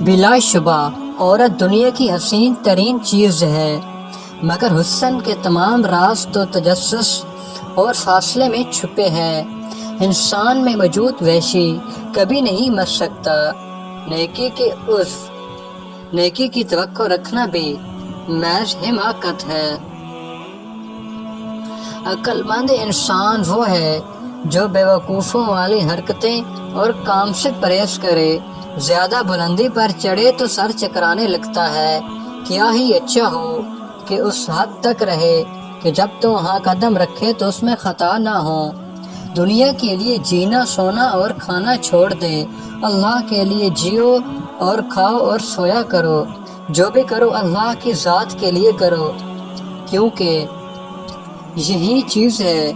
بلا شبہ عورت دنیا کی حسین ترین چیز ہے، مگر حسن کے تمام راز تو تجسس اور فاصلے میں چھپے ہیں۔ انسان میں موجود وحشی کبھی نہیں مر سکتا۔ نیکی کی توقع رکھنا بھی محض حماقت ہے۔ عقل مند انسان وہ ہے جو بیوقوفوں والی حرکتیں اور کام سے پرہیز کرے۔ زیادہ بلندی پر چڑھے تو سر چکرانے لگتا ہے۔ کیا ہی اچھا ہو کہ اس حد تک رہے کہ جب تو وہاں قدم رکھے تو اس میں خطا نہ ہو۔ دنیا کے لیے جینا، سونا اور کھانا چھوڑ دے۔ اللہ کے لیے جیو اور کھاؤ اور سویا کرو۔ جو بھی کرو اللہ کی ذات کے لیے کرو، کیونکہ یہی چیز ہے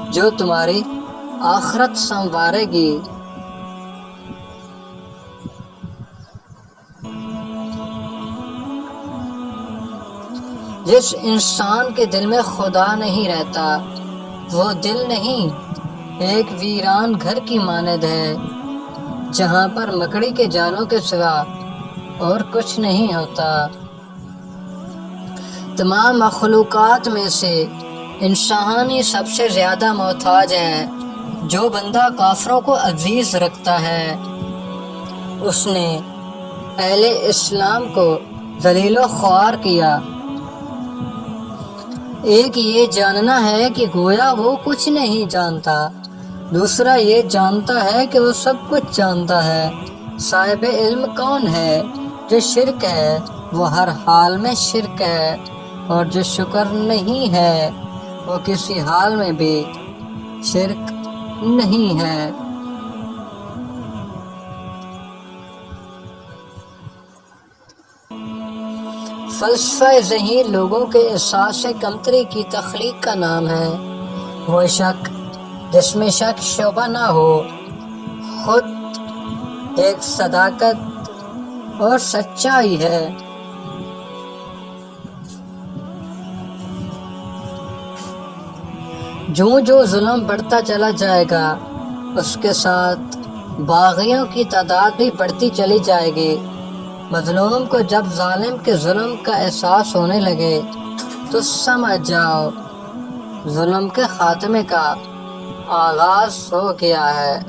جو تمہاری آخرت سنوارے گی۔ جس انسان کے دل میں خدا نہیں رہتا وہ دل نہیں، ایک ویران گھر کی مانند ہے جہاں پر مکڑی کے جالوں کے سوا اور کچھ نہیں ہوتا۔ تمام مخلوقات میں سے انسان ہی سب سے زیادہ محتاج ہے۔ جو بندہ کافروں کو عزیز رکھتا ہے اس نے اہل اسلام کو ذلیل و خوار کیا۔ ایک یہ جاننا ہے کہ گویا وہ کچھ نہیں جانتا، دوسرا یہ جانتا ہے کہ وہ سب کچھ جانتا ہے۔ صاحب علم کون ہے؟ جو شرک ہے وہ ہر حال میں شرک ہے، اور جو شکر نہیں ہے وہ کسی حال میں بھی شرک نہیں ہے۔ فلسفہ ذہین لوگوں کے احساس کمتری کی تخلیق کا نام ہے۔ وہ شک جس میں شک شبہ نہ ہو، خود ایک صداقت اور سچائی ہے۔ جو ظلم بڑھتا چلا جائے گا اس کے ساتھ باغیوں کی تعداد بھی بڑھتی چلی جائے گی۔ مظلوم کو جب ظالم کے ظلم کا احساس ہونے لگے تو سمجھ جاؤ ظلم کے خاتمے کا آغاز ہو گیا ہے۔